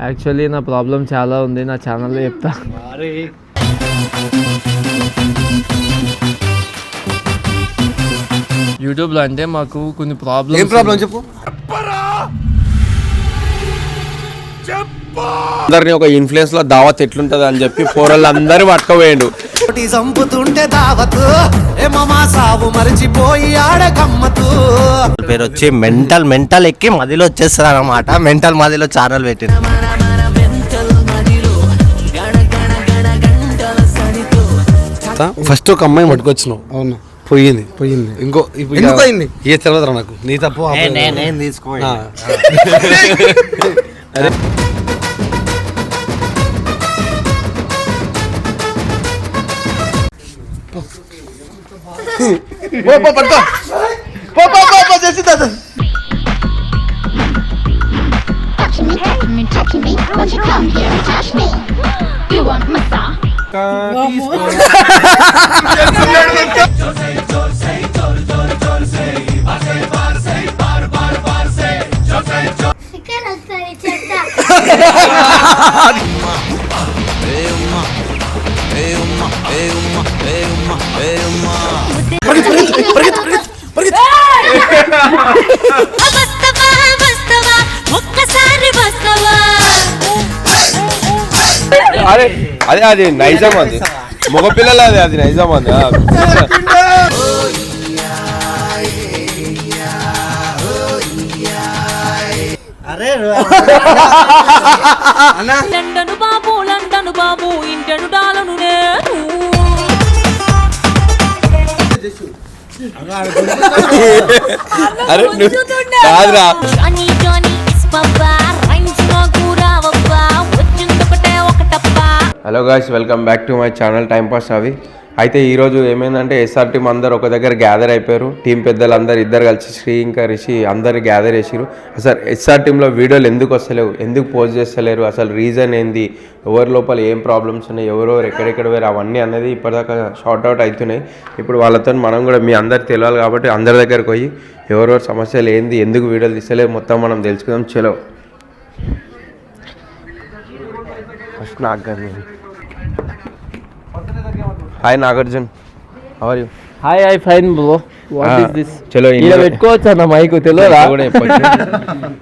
Actually నా problem చాలా ఉంది, నా ఛానల్లో చెప్తా. యూట్యూబ్లో అంటే మాకు కొన్ని ప్రాబ్లమ్ చెప్పు. అందరినీ ఒక ఇన్ఫ్లుయెన్స్ లో దావత్ ఎట్లుంటది అని చెప్పి పోరళ్ళు అందరూ పట్టుకోవేయండు. చంపుతుంటే దావత్ సావు మరిచిపోయి ఆడకమ్మతు పేరు వచ్చి మెంటల్ ఎక్కి మదిలో వచ్చేస్తారు అన్నమాట. మెంటల్ మదిలో ఛానల్ పెట్టింది. ఫస్ట్ ఒక అమ్మాయి పట్టుకొచ్చినావు. అవును, పోయింది. ఇంకో పోయింది. ఏ తర్వాత నాకు నీ తప్పు నేను తీసుకో. అరే touching me, won't you come here and touch me? You want massage? అరే అదే అది నైజాం, అది మగపిల్లల అది నైజాం. అది లండను బాబు ఇంటను డాలను అరే కాదురా. Hello guys, welcome back to my channel time pass అవి. అయితే ఈరోజు ఏమైందంటే ఎస్ఆర్ టీమ్ అందరు ఒక దగ్గర గ్యాదర్ అయిపోయారు. టీం పెద్దలు అందరు ఇద్దరు కలిసి శ్రీ ఇంకా రిషి అందరు గ్యాదర్ చేసిరు. అసలు ఎస్ఆర్ టీంలో వీడియోలు ఎందుకు వస్తలేవు, ఎందుకు పోస్ట్ చేస్తలేరు, అసలు రీజన్ ఏంది, ఎవరి లోపల ఏం ప్రాబ్లమ్స్ ఉన్నాయి, ఎవరెవరు ఎక్కడెక్కడ వేరు, అవన్నీ అనేది ఇప్పటిదాకా షార్ట్ అవుట్ అవుతున్నాయి. ఇప్పుడు వాళ్ళతో మనం కూడా మీ అందరికి తెలియాలి కాబట్టి అందరి దగ్గరకు పోయి ఎవరెవరు సమస్యలు ఏంది, ఎందుకు వీడియోలు తీస్తలేరు మొత్తం మనం తెలుసుకుందాం. చలో first Nagarjun. Hi Nagarjun, how are you? Hi fine bro. What is this? చలో ఇలా పెట్టుకోవచ్చు అన్న మైక్ తెలియదా?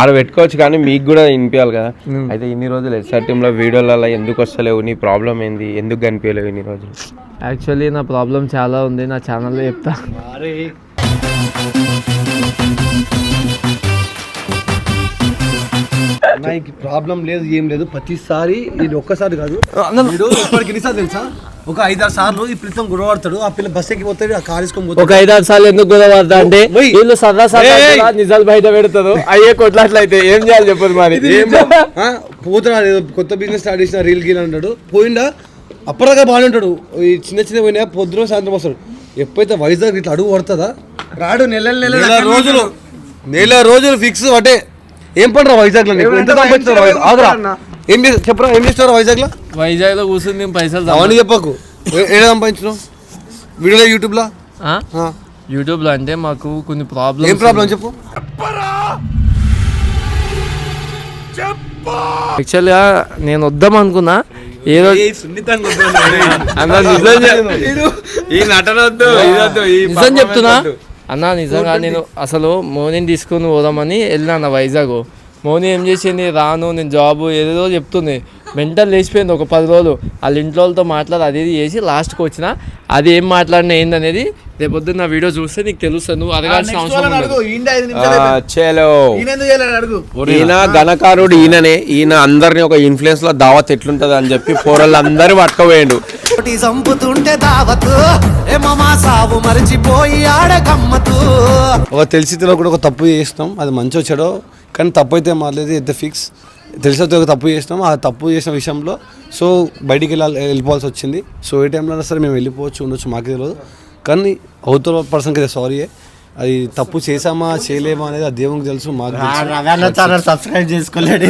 అలా పెట్టుకోవచ్చు కానీ మీకు కూడా వినిపించాలి కదా. అయితే ఇన్ని రోజులు ఎస్ఆర్ టీంలో వీడియోలలో ఎందుకు వస్తలేవు, నీ ప్రాబ్లం ఏంది, ఎందుకు కనిపించలేవు ఇన్ని రోజులు? యాక్చువల్లీ నా ప్రాబ్లం చాలా ఉంది, నా ఛానల్లో చెప్తా. నాకు ప్రాబ్లం లేదు, ఏం లేదు. ప్రతిసారి ఇది ఒక్కసారి కాదు, ఇప్పటికి ఎన్నిసార్లు తెలుసా, ఒక 5-6 సార్లు ఈ పిల్లతో గొడవడతాడు. ఆ పిల్ల బస్ ఎక్కిపోతాడు, ఆ కార్ తీసుకొని పోతాడు. ఒక 5-6 సార్లు ఎందుకు గొడవడతా అంటే వీళ్ళు సరదా నిజాలు బయట పెడతారు. అయ్యే కొట్లాట్లయితే ఏం చేయాలి చెప్పదు. మరి పోతున్నాడు, కొత్త బిజినెస్ స్టార్ట్ చేసిన రీల్ గీల్ అంటాడు. పోయిండా అప్పటిదాకా బాగానే ఉంటాడు. ఈ చిన్న పోయినా పొద్దున సాయంత్రం వస్తాడు. ఎప్పుడైతే వైజాగ్ ఇట్లా అడుగు పడుతుందా రాడు. నెల రోజులు ఫిక్స్. అంటే ఏం పండురా వైజాగ్ లో ఏం చెప్పరా, ఏం చేస్తారా వైజాగ్ లో కూర్చుంది పైసలు అవన్నీ చెప్పకు. ఏడ సంపాదించినావు వీడియోలో యూట్యూబ్ లో అంటే మాకు కొన్ని ప్రాబ్లమ్. ఏం ప్రాబ్లం చెప్పు. యాక్చువల్గా నేను వద్దాం అనుకున్నా, ఏదో నిజం చెప్తున్నా అన్న. నిజంగా నేను అసలు మోనీని తీసుకుని పోదామని వెళ్ళినా అన్న వైజాగ్. మోనీ ఏం చేసింది, రాను నేను జాబ్ ఏదేదో చెప్తుంది. మెంటల్ లేచిపోయింది. ఒక 10 రోజులు వాళ్ళ ఇంట్లో వాళ్ళతో మాట్లాడి అది చేసి లాస్ట్కి వచ్చిన అది ఏం మాట్లాడిన ఏందనేది రేపొద్దున్న నా వీడియో చూస్తే నీకు తెలుస్తుంది. నువ్వు అడగాల్సిన అవసరం లేదు. ఈయన ఘనకారుడు, ఈయన అందరినీ ఒక ఇన్ఫ్లుయెన్స్ లో దావత్ ఎట్లుంటది అని చెప్పి పోరళ్ళు అందరూ పట్టుకోవేయండు. చంపుతుంటే దావత్ సావు మరిచిపోయి ఆడకమ్మతు. తెలిసి తెలియకుండా ఒక తప్పు చేసినాం, అది మంచి వచ్చాడో కానీ తప్పు అయితే మారలేదు. అయితే ఫిక్స్ తెలిసి ఒక తప్పు చేసినాం. ఆ తప్పు చేసిన విషయంలో సో బయటికి వెళ్ళిపోవాల్సి వచ్చింది. సో ఏ టైంలో సరే మేము వెళ్ళిపోవచ్చు ఉండొచ్చు, మాకు తెలియదు. కానీ అవుతున్న పర్సన్కి అయితే సారీ. అది తప్పు చేసామా చేయలేమా అనేది ఆ దేవునికి తెలుసు, మాకు ఛానల్ సబ్స్క్రైబ్ చేసుకోలేడు.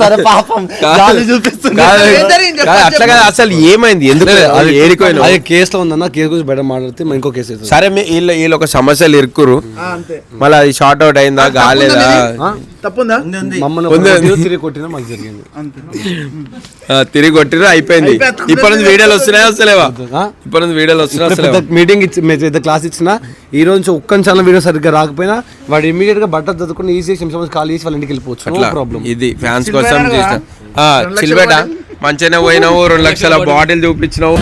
సరే పాపం అట్లా కదా. అసలు ఏమైంది, ఎందుకు అది కేసులో ఉందన్న, కేసు గురించి బయట మాట్లాడితే ఇంకో కేసు. సరే వీళ్ళు ఒక సమస్యలు ఇరుక్కురు, మళ్ళీ అది షార్ట్ అవుట్ అయిందా కాలేదా? తప్పుందా? మమ్మల్ని తిరిగి కొట్టినా మాకు జరిగింది. తిరిగి కొట్టిరు అయిపోయింది. ఇప్పటి నుంచి వీడియోలు వస్తున్నాయా వస్తలేవా? ఇప్పటి నుంచి వీడియోలు వస్తున్నాయా? మీటింగ్ ఇచ్చి పెద్ద క్లాస్ ఇచ్చిన ఈ రోజు నుంచి ఒక్క ఛానల్ వీడియో సరిగ్గా రాకపోయినా వాడు ఇమీడియట్ గా బట్ట చదువుకుని ఈజీ నిమిషం కాల్ చేసి వాళ్ళ ఇంటికి వెళ్ళిపోవచ్చు. ప్రాబ్లం ఇది ఫ్యాన్స్ కోసం చేసిన చిల్బేట మంచిగానే పోయినావు, 2 లక్షల బాటిల్ చూపించినావు.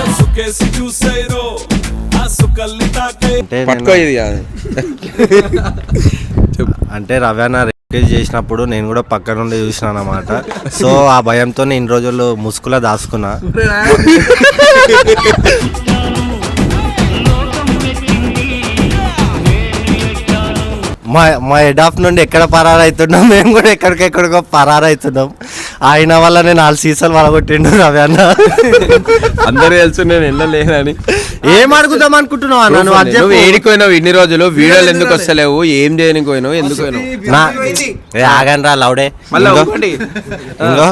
పట్టుకో ఇది కాదు అంటే రవ్యాన రిక్వెస్ట్ చేసినప్పుడు నేను కూడా పక్క నుండి చూసిన అన్నమాట. సో ఆ భయంతో ఇన్ని రోజులు ముసుగులా దాచుకున్నా. మా హెడ్ ఆఫ్ నుండి ఎక్కడ పరారైతున్నాం, మేము కూడా ఎక్కడికెక్కడికో పరారైతున్నాం. ఆయన వల్ల నేను 4 సీసాలు వలగొట్టిండు రవ్యాన్న. అందరూ తెలుసు నేను వెళ్ళలేదని. ఏం అడుగుదాం అనుకుంటున్నావు? నువ్వు ఏడిపోయినావు ఇన్ని రోజులు, వీడియోలు ఎందుకు వస్తలేవు, ఏం చేయడానికి పోయినావు, ఎందుకు పోయినావు? ఆగండి రా లౌడే. ఇంకో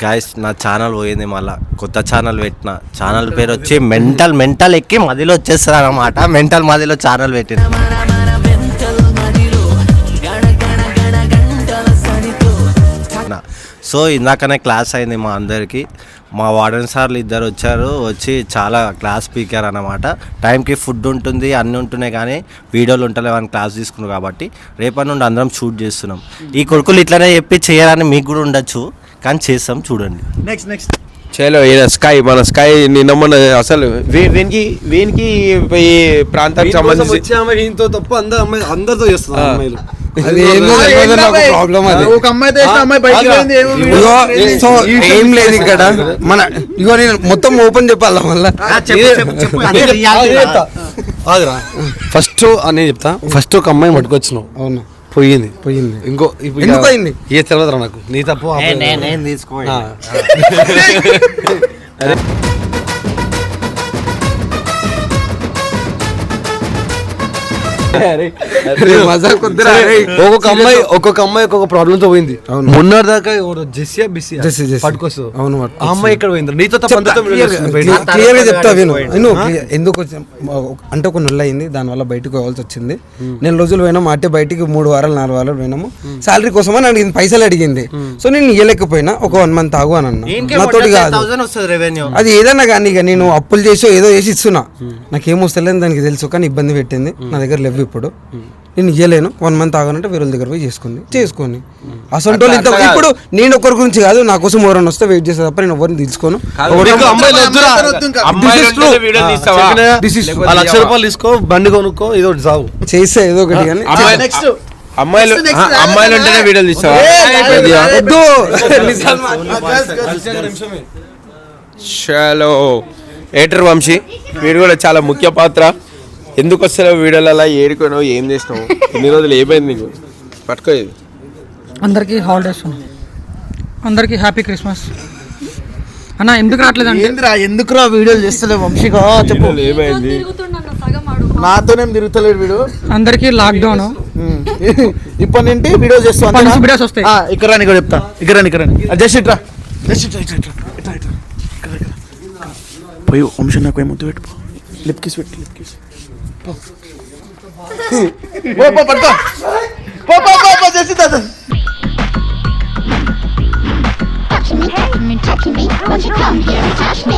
గాయస్ నా ఛానల్ పోయింది, మళ్ళీ కొత్త ఛానల్ పెట్టిన. ఛానల్ పేరు వచ్చి మెంటల్ ఎక్కి మదిలో వచ్చేస్తుంది అన్నమాట. మెంటల్ మదిలో ఛానల్ పెట్టిన. సో ఇందాకనే క్లాస్ అయింది మా అందరికీ. మా వార్డెన్ సార్లు 2 వచ్చారు, వచ్చి చాలా క్లాస్ స్పీకర్ అన్నమాట. టైంకి ఫుడ్ ఉంటుంది, అన్నీ ఉంటున్నాయి, కానీ వీడియోలు ఉంటలేవని క్లాస్ తీసుకున్నాం. కాబట్టి రేపటి నుండి అందరం షూట్ చేస్తున్నాం. ఈ కొడుకులు ఇట్లనే చెప్పి చేయాలని మీకు కూడా ఉండొచ్చు, కానీ చేస్తాం చూడండి. నెక్స్ట్ చలో స్కై మన స్కై నిన్న మొన్న అసలు వీనికి ఈ ప్రాంతానికి సంబంధించి తప్ప అందరితో చేస్తున్నారు అమ్మాయిలు. ఒక అమ్మాయితో అమ్మాయి బయటకు సో ఏం లేదు ఇక్కడ మన ఇగో నేను మొత్తం ఓపెన్ చెప్పాలా మళ్ళా. ఫస్ట్ నేను చెప్తా. ఫస్ట్ ఒక అమ్మాయిని పట్టుకొచ్చినావు, అవునా? పోయింది ఇంకో ఎందుకు పోయింది ఏ తెలియదురా నాకు. నీ తప్పు తీసుకో. ఒక్కొక్క అమ్మాయి ఒక్కొక్క ప్రాబ్లమ్ తో పోయింది. మొన్న దాకా జెస్సియా బిస్సియా పట్టుకొస్తావు. అవును, ఆ అమ్మాయి ఇక్కడ పోయింది. నీతో క్లియర్ గా చెప్తా విను. ఎందుకు అంటే ఒక నెల అయింది, దానివల్ల బయటకు పోవాల్సి వచ్చింది. 4 రోజులు పోయినాము, అట్టే బయటికి 3 వారాలు 4 వారాలు పోయినాము. శాలరీ కోసం అని అడిగింది, పైసలు అడిగింది. సో నేను ఇవ్వలేకపోయినా ఒక 1 month ఆగు అని అన్నా. నాతోటి కాదు అది, ఏదన్నా కానీ ఇక నేను అప్పులు చేసో ఏదో చేసి ఇస్తున్నా, నాకేమొస్తలేని దానికి తెలుసు, కానీ ఇబ్బంది పెట్టింది. నా దగ్గర లేవు ఇప్పుడు, నేను ఇవ్వలేను. 1 month ఆగానంటే వేరే దగ్గర పోయి చేసుకొని అసలు ఇప్పుడు నేను ఒకరి గురించి కాదు, నా కోసం ఎవరైనా వస్తే వెయిట్ చేస్తా తప్ప నేను ఎవరిని తీసుకోను. 1 లక్ష రూపాయలు తీసుకో, బండి కొనుక్కో, ఏదో సాగు చేస్తే ఏదో ఒకటి. కానీ అమ్మాయిలు ఉంటేనే వీడియోలు తీస్తావా? చలో ఏటర్ వంశీ, వీడు కూడా చాలా ముఖ్య పాత్ర. ఎందుకు వస్తావు వీడియోలలో, ఏడుకోను, ఏం చేసినావు, ఇన్ని రోజులు ఏమైంది నీకు? పట్టుకోలేదు. అందరికీ హాలిడేస్, అందరికీ హ్యాపీ క్రిస్మస్ అన్న. ఎందుకు రావట్లేదు అంటే ఎందుకురా వీడియోలు చేస్తలేవు వంశీగా చెప్పు. ఏమైంది? నాతోనేం తిరుగుతలేడు వీడు. అందరికీ లాక్డౌన్. ఇప్పటి నుండి వీడియో చేస్తాను, వీడియోస్ వస్తాయి. ఇక్కడ రాని కూడా చెప్తా. ఇక్కడ జస్ట్ ఇట్రా పోయి వంశీ నాకు ఏమొద్దు పెట్టుకో. లిప్ కిస్ పెట్టు, lip kiss. Touching me, won't you come here and touch me?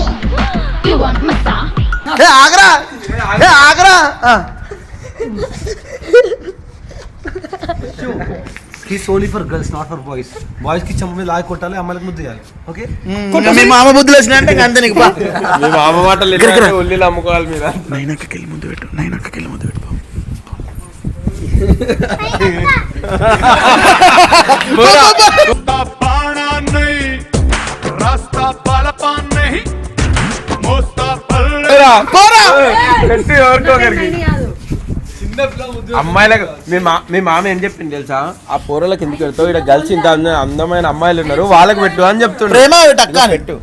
You want massage? ఆగరా. It's only for girls, not for boys. Boys కి చెంప మీద లాగి కొట్టాలి, అమ్మాయిలకు ముద్దు చేయాలి. ఓకే, మీ మామ బుద్ధులు వచ్చినాయంటే అంతే నీకు. మీ మామ మాటలు ఉల్లిలు అమ్ముకోవాలి మీద. నైనాకెళ్ళి ముందు పెట్టు. అమ్మాయిలకు మీ మామ ఏం చెప్పింది తెలుసా? ఆ పోరలకు ఎందుకు పెడతావు, ఇక్కడ గర్ల్స్ ఇంత అందమైన అమ్మాయిలు ఉన్నారు, వాళ్ళకి పెట్టు అని చెప్తుండ్రు. పెట్టు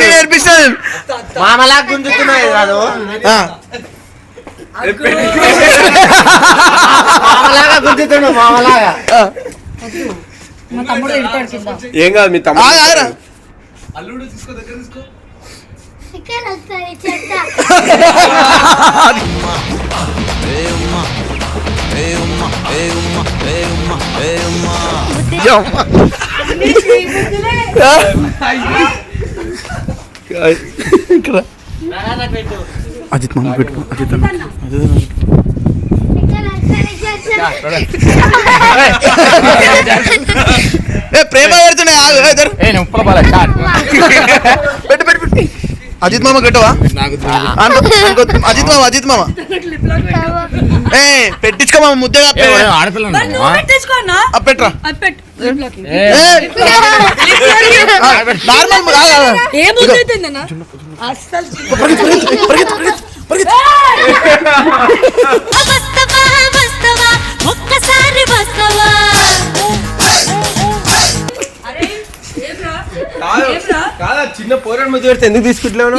నేర్పిస్తాను. మామలా గుంజుతున్నాయి కాదు. మా తమ్ముడు ఎడతాడు కింద. ఏం కాదు మీ తమ్ముడు అల్లుడు తీసుకో దగ్గర తీసుకో. అజిత్ మామ పెట్టుకో. అజిత్ ప్రేమ పెడుతున్నాయి. పెట్టు పెట్టు పెట్టు. అజిత్ మామ కట్టవా? అజిత్ మామ ఏ పెట్టించుకో మామ ముద్దగా పెట్టరా. చిన్న పోరాడు మధ్య పెడితే ఎందుకు తీసుకుంటలేవు?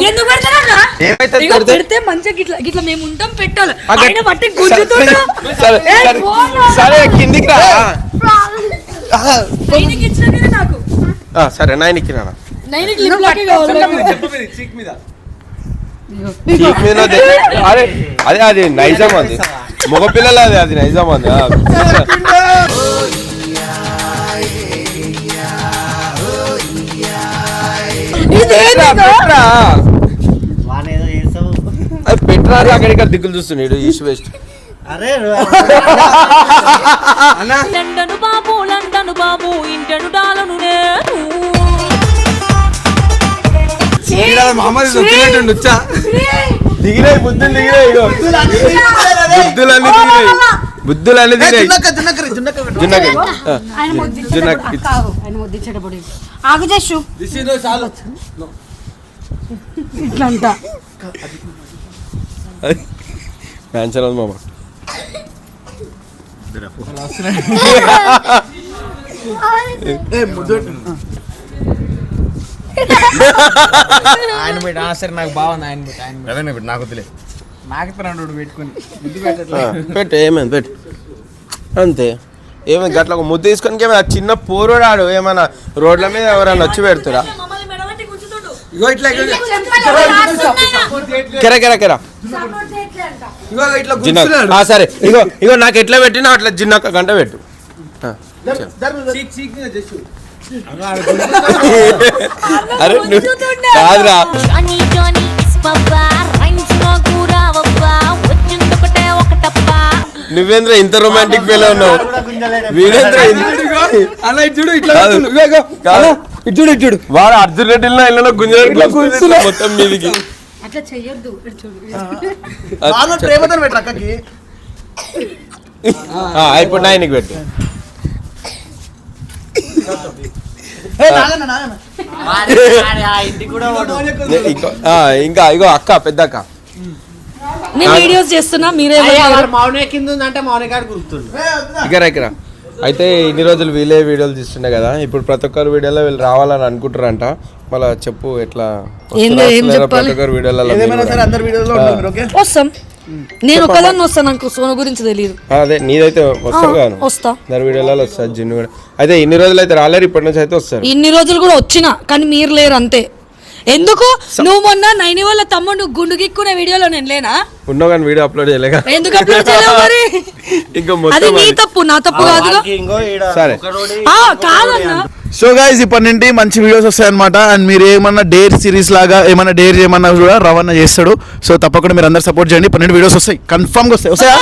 పెడితే మంచిగా గిట్లా మేము ఉంటాం పెట్టాలి. సరే కిందికి రా. సరే నైన్కి రా. అరే అదే అది నైజాం, అది మగపిల్లలు, అది నైజాం. అది పెట్రా అక్కడిక్కడ దిక్కులు చూస్తున్నాడు ఈస్ట్ వెస్ట్. లండను బాబు ఇంటను డాలను నేను. దిగినాయి బుద్ధులు, దిగినాయి బుద్ధులన్నీ దిగినాయి. ఇట్లంతా మ్యాన్షన్ ఉంది మామ. ఆయన పెట్టి సరే నాకు బాగుంది. ఆయన పెట్టి నాకు వద్దులే, నాకు పెట్టుకుని పెట్టు. ఏమైంది పెట్టు అంతే. ఏమైంది గట్ల ఒక ముద్దు తీసుకొని ఏమైనా చిన్న పోరుడాడు ఏమైనా రోడ్ల మీద ఎవరైనా వచ్చి పెడుతురా? సరే ఇగో ఇగో నాకు ఎట్లా పెట్టినా అట్లా జిన్నొక్క గంట పెట్టు. అరే కాదురా, నువ్వేంద్ర ఇంత రొమాంటిక్ ఫీల్ ఉన్నావు? వీరేంద్ర అలా చూడు ఇట్లా ఇచ్చుడు ఇచ్చుడు వాడు అర్జున్ రెడ్డిలో ఇళ్ళలో గుంజ మొత్తం మీదికి. అట్లా చెయ్యొద్దు. ప్రేమతో పెట్టు అక్కకి. ఇప్పుడు నాయనకి పెట్టు. ఇంకా ఇగో అక్క, పెద్ద అక్క వీడియోస్ చేస్తున్నా మీరే. ఇక్కడ అయితే ఇన్ని రోజులు వీళ్ళే వీడియోలు తీస్తుండే కదా, ఇప్పుడు ప్రతి ఒక్కరు వీడియోలో వీళ్ళు రావాలని అనుకుంటారంట. మళ్ళా చెప్పు ఎట్లా ప్రతి ఒక్కరు వీడియోలలో వస్తాం. నేను ఒకదాన్ని వస్తాను, నాకు సోను గురించి తెలియదు. అదే నీదైతే వస్తావు కానీ వస్తా, దాని వీడియోలలో వస్తుంది. జిన్ను కూడా అయితే ఇన్ని రోజులు అయితే రాలేరు, ఇప్పటి నుంచి అయితే వస్తారు. ఇన్ని రోజులు కూడా వచ్చినా కానీ మీరు లేరు అంతే. ఎందుకు నువ్వు మొన్న నైని వాళ్ళ తమ్ముడు గుండు గిక్కునే వీడియోలో నేను లేనా? ఉన్నావు కానీ వీడియో అప్లోడ్ చేయలేక. ఎందుకు అప్లోడ్ చేయలేవు మరి? ఇంకా అది నీ తప్పు, నా తప్పు కాదుగా. సరే కాదన్నా. సో గైస్ ఇప్పటి నుండి మంచి వీడియోస్ వస్తాయి అనమాట. అండ్ మీరు ఏమన్నా డేర్ సిరీస్ లాగా ఏమన్నా డేర్ చేయమన్నా కూడా రవాణా చేస్తాడు. సో తప్పకుండా మీరు అందరు సపోర్ట్ చేయండి. ఇప్పటి నుండి వీడియోస్ వస్తాయి, కన్ఫర్మ్గా వస్తాయి.